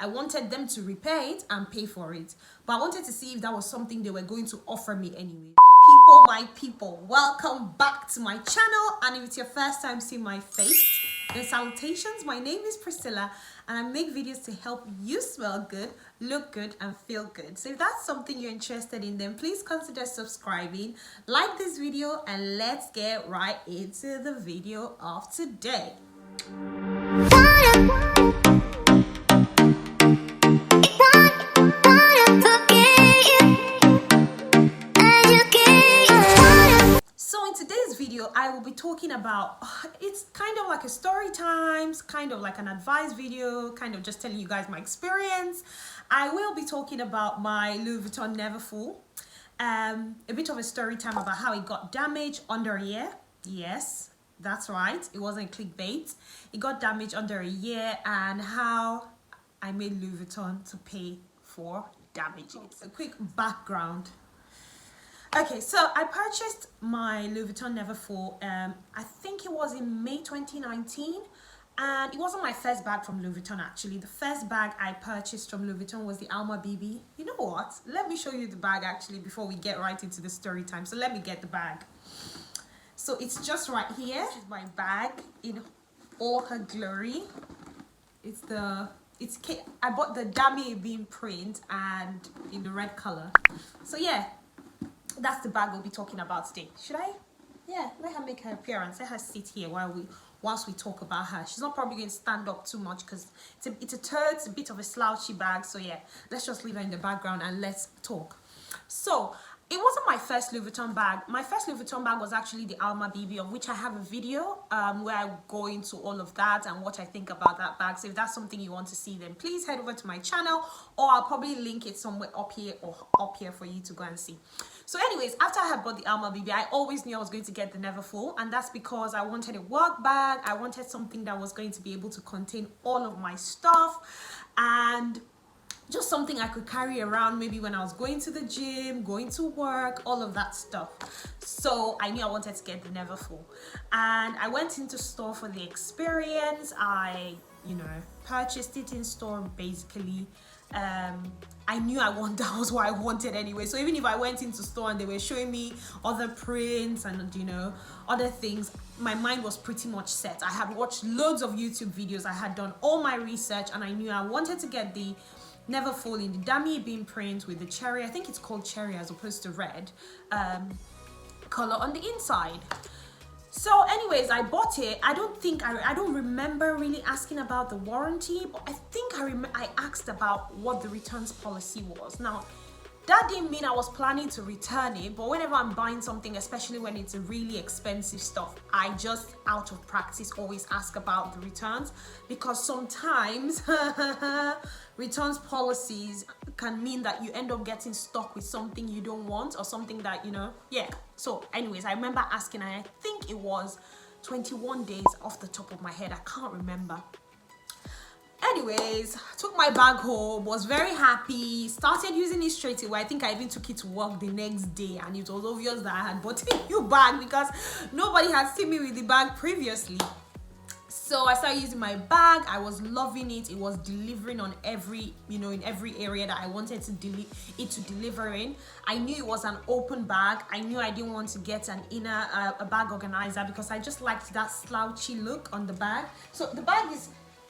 I wanted them to repay it and pay for it, but I wanted to see if that was something they were going to offer me anyway. People, my people, welcome back to my channel, and if it's your first time seeing my face, then salutations. My name is Priscilla and I make videos to help you smell good, look good and feel good. So if that's something you're interested in, then please consider subscribing, like this video, and let's get right into the video of today. I will be talking about, it's kind of like a story times, kind of like an advice video, kind of just telling you guys my experience. I will be talking about my Louis Vuitton Neverfull, a bit of a story time about how it got damaged under a year. Yes, that's right, it wasn't clickbait. It got damaged under a year, and how I made Louis Vuitton to pay for damages. A quick background. Okay, so I purchased my Louis Vuitton Neverfull, I think it was in May 2019, and it wasn't my first bag from Louis Vuitton actually. The first bag I purchased from Louis Vuitton was the Alma BB. You know what? Let me show you the bag actually before we get right into the story time. So let me get the bag. So it's just right here. This is my bag in all her glory. I bought the Damier Bean print and in the red color. So yeah. That's the bag we'll be talking about today. Should I? Yeah, let her make her appearance. Let her sit here whilst we talk about her. She's not probably going to stand up too much because it's a bit of a slouchy bag. So yeah, let's just leave her in the background and let's talk. So it wasn't my first Louis Vuitton bag. My first Louis Vuitton bag was actually the Alma BB, of which I have a video where I go into all of that and what I think about that bag. So if that's something you want to see, then please head over to my channel, or I'll probably link it somewhere up here or up here for you to go and see. So anyways, after I had bought the Alma BB, I always knew I was going to get the Neverfull, and that's because I wanted a work bag. I wanted something that was going to be able to contain all of my stuff, and just something I could carry around maybe when I was going to the gym, going to work, all of that stuff. So I knew I wanted to get the Neverfull, and I went into store for the experience. I, purchased it in store basically. I knew that was what I wanted anyway. So even if I went into store and they were showing me other prints and other things, my mind was pretty much set. I had watched loads of YouTube videos, I had done all my research, and I knew I wanted to get the Neverfull in the Damier Bean print with the cherry, I think it's called cherry as opposed to red, color on the inside. So anyways, I bought it. I don't remember really asking about the warranty, but I think I asked about what the returns policy was. Now, that didn't mean I was planning to return it, but whenever I'm buying something, especially when it's really expensive stuff, I just out of practice always ask about the returns, because sometimes returns policies can mean that you end up getting stuck with something you don't want, or something that, yeah. So anyways, I remember asking, and I think it was 21 days off the top of my head. I can't remember. Anyways, took my bag home, was very happy, started using it straight away. I think I even took it to work the next day, and it was obvious that I had bought a new bag because nobody had seen me with the bag previously. So I started using my bag. I was loving it. It was delivering on every, in every area that I wanted to deliver in. I knew it was an open bag. I knew I didn't want to get an inner a bag organizer because I just liked that slouchy look on the bag. So the bag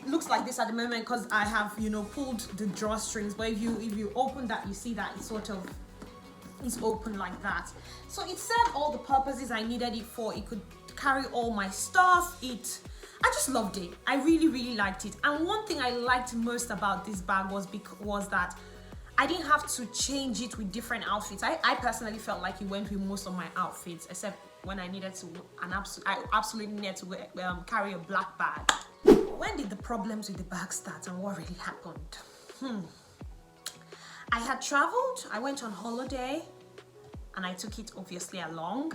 looks like this at the moment because I have pulled the drawstrings, but if you open that, you see that it's open like that. So it served all the purposes I needed it for. It could carry all my stuff. I just loved it. I really liked it. And one thing I liked most about this bag was that I didn't have to change it with different outfits. I personally felt like it went with most of my outfits, except when I needed to, I absolutely needed to carry a black bag. When did the problems with the bag start, and what really happened? I had traveled, I went on holiday, and I took it obviously along.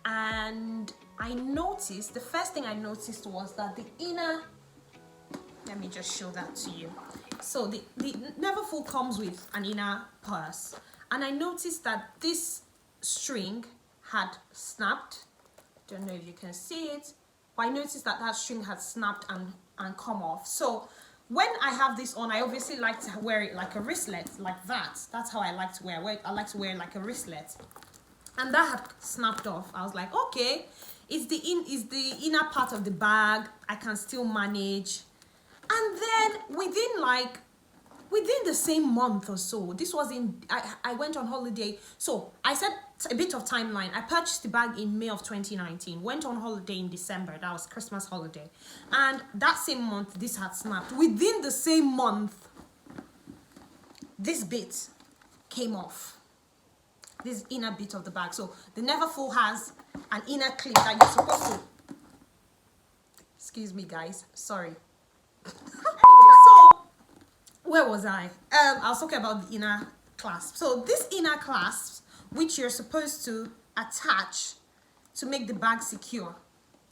And the first thing I noticed was that the inner, let me just show that to you. So the Neverfull comes with an inner purse, and I noticed that this string had snapped. Don't know if you can see it, but I noticed that string had snapped and come off. So when I have this on, I obviously like to wear it like a wristlet, like that. That's how I like to wear it. I like to wear it like a wristlet. And that had snapped off. I was like, okay, it's the inner part of the bag. I can still manage. And then within the same month or so, this was I went on holiday. So I said a bit of timeline. I purchased the bag in May of 2019, went on holiday in December. That was Christmas holiday. And that same month, this had snapped. Within the same month, this bit came off. This inner bit of the bag. So the Neverfull has an inner clip that you're supposed to, excuse me guys, sorry. Anyway, so where was I was talking about the inner clasp. So this inner clasp, which you're supposed to attach to make the bag secure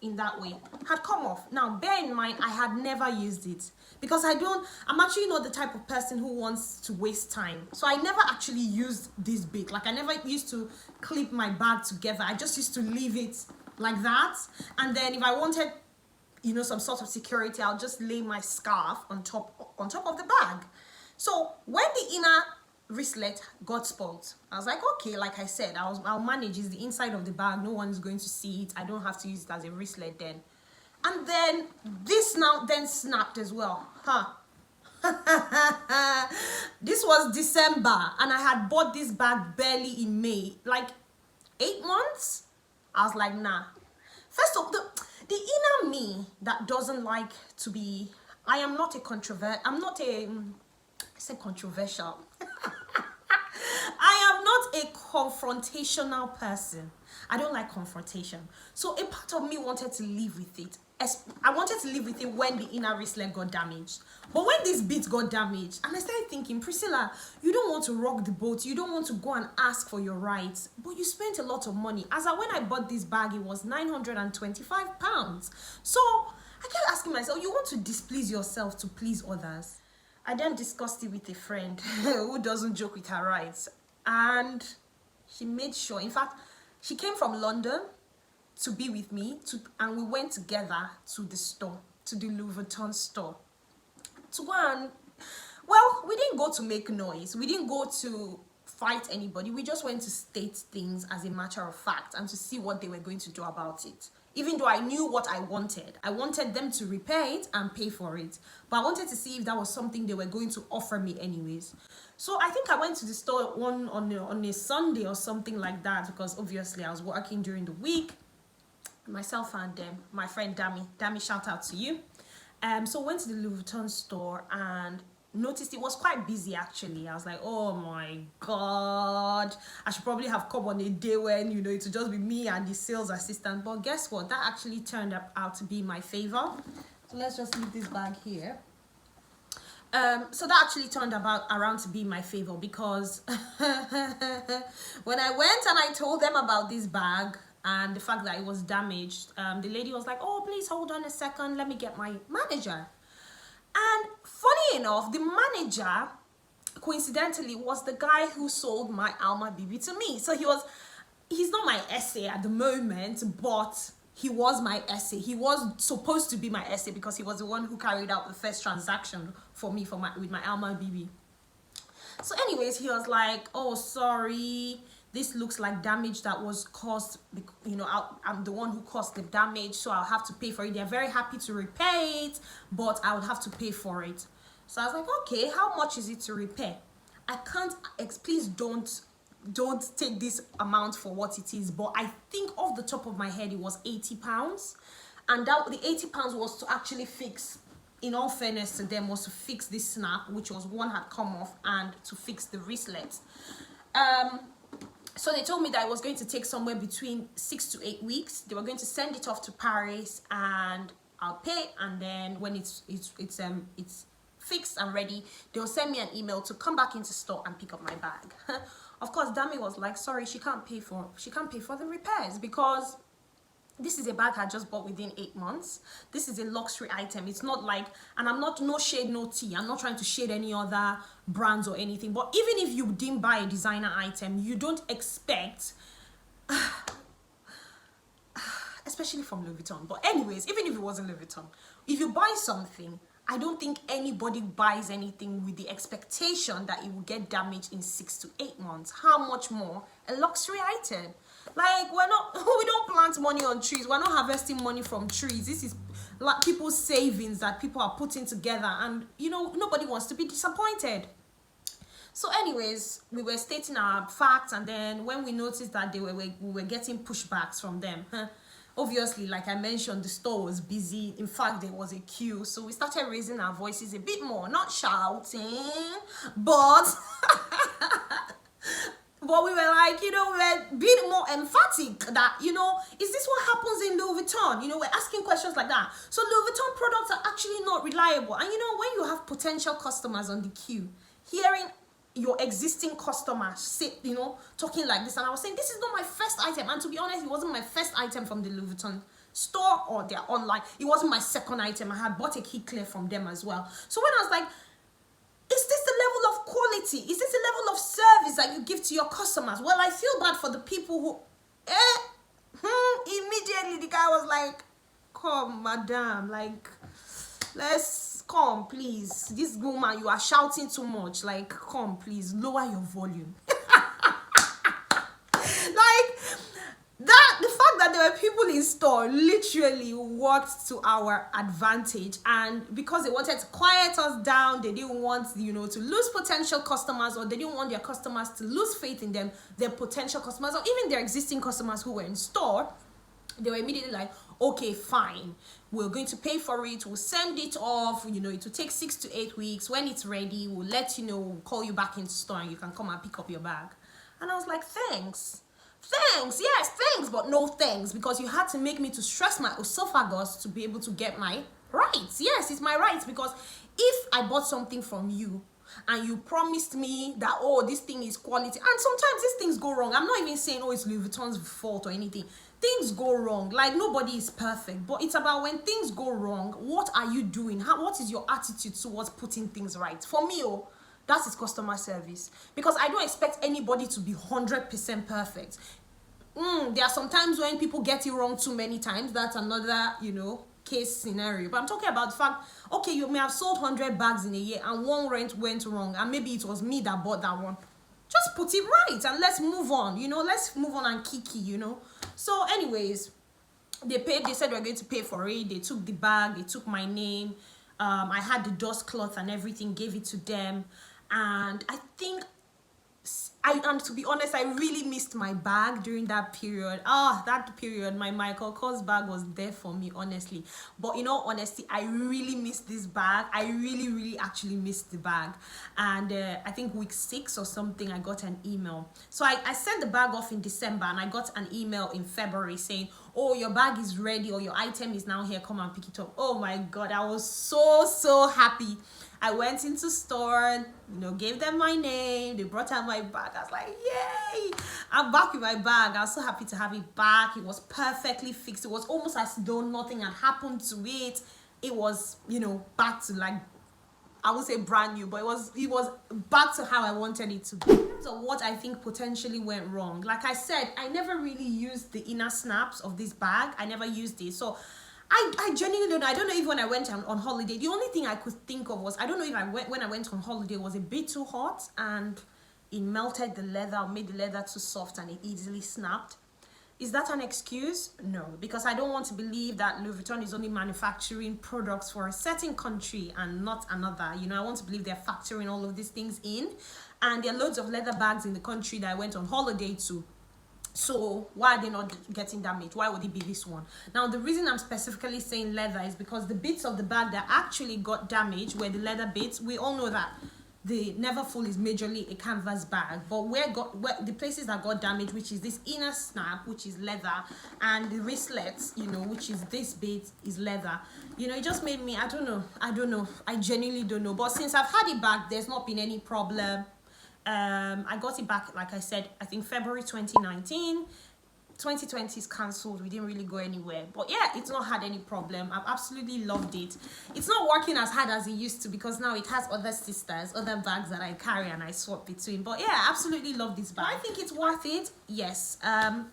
in that way, had come off. Now bear in mind, I had never used it because I'm actually not the type of person who wants to waste time. So I never actually used this bit. Like I never used to clip my bag together. I just used to leave it like that, and then if I wanted, you know, some sort of security, I'll just lay my scarf on top of the bag. So when the inner wristlet got spoiled, I was like, okay, like I said, I'll manage. It's the inside of the bag, no one's going to see it. I don't have to use it as a wristlet then. And then this now then snapped as well, This was December and I had bought this bag barely in May, like 8 months. I was like, nah. First of all, the inner me that doesn't like to be, I am not a I said controversial. I am not a confrontational person. I don't like confrontation. So a part of me wanted to live with it. I wanted to live with it when the inner wristlet got damaged. But when this bit got damaged, and I started thinking, Priscilla, you don't want to rock the boat. You don't want to go and ask for your rights. But you spent a lot of money. When I bought this bag, it was £925. So I kept asking myself, you want to displease yourself to please others? I then discussed it with a friend who doesn't joke with her rights. And she made sure, in fact, she came from London to be with me, and we went together to the store, to the Louis Vuitton store. To go and, well, we didn't go to make noise. We didn't go to fight anybody. We just went to state things as a matter of fact and to see what they were going to do about it. Even though I knew what I wanted them to repair it and pay for it. But I wanted to see if that was something they were going to offer me anyways. So I think I went to the store on a Sunday or something like that, because obviously I was working during the week. Myself and my friend Dami, shout out to you. So went to the Louis Vuitton store and noticed it was quite busy actually. I was like, oh my god, I should probably have come on a day when, you know, it would just be me and the sales assistant. But guess what, that actually turned out to be my favor. So let's just leave this bag here. So that actually turned around to be my favor, because when I went and I told them about this bag and the fact that it was damaged, the lady was like, oh, please hold on a second, let me get my manager. And funny enough, the manager, coincidentally, was the guy who sold my Alma BB to me. So he's not my essay at the moment, but he was my essay. He was supposed to be my essay because he was the one who carried out the first transaction for me with my Alma BB. So anyways, he was like, oh, sorry, this looks like damage that was caused, you know, I'm the one who caused the damage, so I'll have to pay for it. They're very happy to repair it, but I would have to pay for it. So I was like, okay, how much is it to repair? I can't, please don't take this amount for what it is, but I think off the top of my head, it was £80. And the £80 was to actually fix, in all fairness to them, was to fix this snap, which was one had come off, and to fix the wristlet. So they told me that it was going to take somewhere between 6 to 8 weeks. They were going to send it off to Paris and I'll pay. And then when it's fixed and ready, they'll send me an email to come back into store and pick up my bag. Of course, Dami was like, sorry, she can't pay for the repairs, because this is a bag I just bought within 8 months. This is a luxury item. It's not like, and I'm not, no shade, no tea. I'm not trying to shade any other brands or anything. But even if you didn't buy a designer item, you don't expect, especially from Louis Vuitton. But anyways, even if it wasn't Louis Vuitton, if you buy something I don't think anybody buys anything with the expectation that it will get damaged in 6 to 8 months. How much more a luxury item? Like, we don't plant money on trees. We're not harvesting money from trees. This is like people's savings that people are putting together, and you know, nobody wants to be disappointed. So anyways, we were stating our facts, and then when we noticed that we were getting pushbacks from them, obviously, like I mentioned, the store was busy. In fact, there was a queue. So we started raising our voices a bit more, not shouting, but but we were like, you know, we were being more emphatic that, you know, is this what happens in Louis Vuitton? You know, we're asking questions like that. So Louis Vuitton products are actually not reliable. And you know, when you have potential customers on the queue, hearing your existing customers sit, you know, talking like this, and I was saying, this is not my first item. And to be honest, it wasn't my first item from the Louis Vuitton store or their online. It wasn't my second item. I had bought a key clear from them as well. So when I was like, is this the level of quality? Is this the level of service that you give to your customers? Well, I feel bad for the people who, immediately the guy was like, come, madam, like, let's come, please. This woman, you are shouting too much. Like, come, please, lower your volume. Like, the fact that there were people in store literally worked to our advantage, and because they wanted to quiet us down, they didn't want, you know, to lose potential customers, or they didn't want their customers to lose faith in them, their potential customers, or even their existing customers who were in store. They were immediately like, okay, fine, we're going to pay for it, we'll send it off, you know, it will take 6 to 8 weeks. When it's ready, we'll let you know, we'll call you back into store and you can come and pick up your bag. And I was like, thanks, yes, thanks, but no thanks, because you had to make me to stress my esophagus to be able to get my rights. Yes, it's my rights, because if I bought something from you and you promised me that, oh, this thing is quality, and sometimes these things go wrong. I'm not even saying, oh, it's Louis Vuitton's fault or anything. Things go wrong. Like, nobody is perfect, but it's about when things go wrong, what are you doing? What is your attitude towards putting things right? For me, that is customer service, because I don't expect anybody to be 100% perfect. There are some times when people get it wrong too many times. That's another, you know, case scenario. But I'm talking about the fact, okay, you may have sold 100 bags in a year and one rent went wrong, and maybe it was me that bought that one. Just put it right and let's move on, you know, let's move on and kiki, you know. So anyways, they said we're going to pay for it. They took the bag, they took my name. I had the dust cloth and everything, gave it to them. And I think, and to be honest, I really missed my bag during that period. That period, my Michael Kors bag was there for me, honestly. But in all honesty, I really missed this bag. I really actually missed the bag. And I think week 6 or something, I got an email. So I sent the bag off in December, and I got an email in February saying, oh, your bag is ready, or your item is now here, come and pick it up. Oh my God, I was so happy. I went into store, you know, gave them my name. They brought out my bag. I was like, yay! I'm back with my bag. I was so happy to have it back. It was perfectly fixed. It was almost as though nothing had happened to it. It was, you know, back to, like, I won't say brand new, but it was back to how I wanted it to be. In terms of what I think potentially went wrong, like I said, I never really used the inner snaps of this bag. I never used it. So I genuinely don't know. I don't know if when I went on holiday, the only thing I could think of was, I don't know if when I went on holiday was a bit too hot and it melted the leather or made the leather too soft and it easily snapped. Is that an excuse? No, because I don't want to believe that Louis Vuitton is only manufacturing products for a certain country and not another. You know, I want to believe they're factoring all of these things in. And there are loads of leather bags in the country that I went on holiday to. So why are they not getting damaged? Why would it be this one? Now, the reason I'm specifically saying leather is because the bits of the bag that actually got damaged were the leather bits. We all know that the Neverfull is majorly a canvas bag, but where the places that got damaged, which is this inner snap, which is leather, and the wristlets, you know, which is this bit, is leather. You know, it just made me, I don't know. I genuinely don't know. But since I've had it back, there's not been any problem. I got it back, like I said, I think February 2019. 2020 is cancelled. We didn't really go anywhere, but yeah, it's not had any problem. I've absolutely loved it. It's not working as hard as it used to because now it has other sisters, other bags that I carry and I swap between. But yeah, I absolutely love this bag. I think it's worth it. Yes.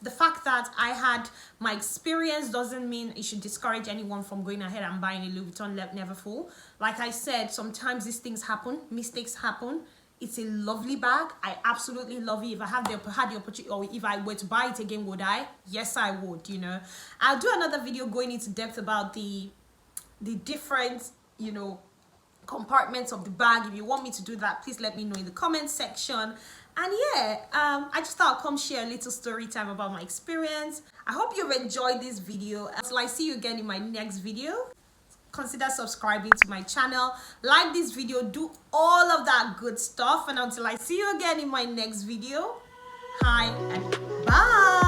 The fact that I had my experience doesn't mean it should discourage anyone from going ahead and buying a Louis Vuitton Neverfull. Like I said, sometimes these things happen, mistakes happen. It's a lovely bag. I absolutely love it. If I had the opportunity, or if I were to buy it again, would I? Yes, I would, you know. I'll do another video going into depth about the different, you know, compartments of the bag. If you want me to do that, please let me know in the comment section. And yeah, I just thought I'd come share a little story time about my experience. I hope you've enjoyed this video. Until I see you again in my next video, consider subscribing to my channel, like this video, do all of that good stuff. And until I see you again in my next video, hi and bye.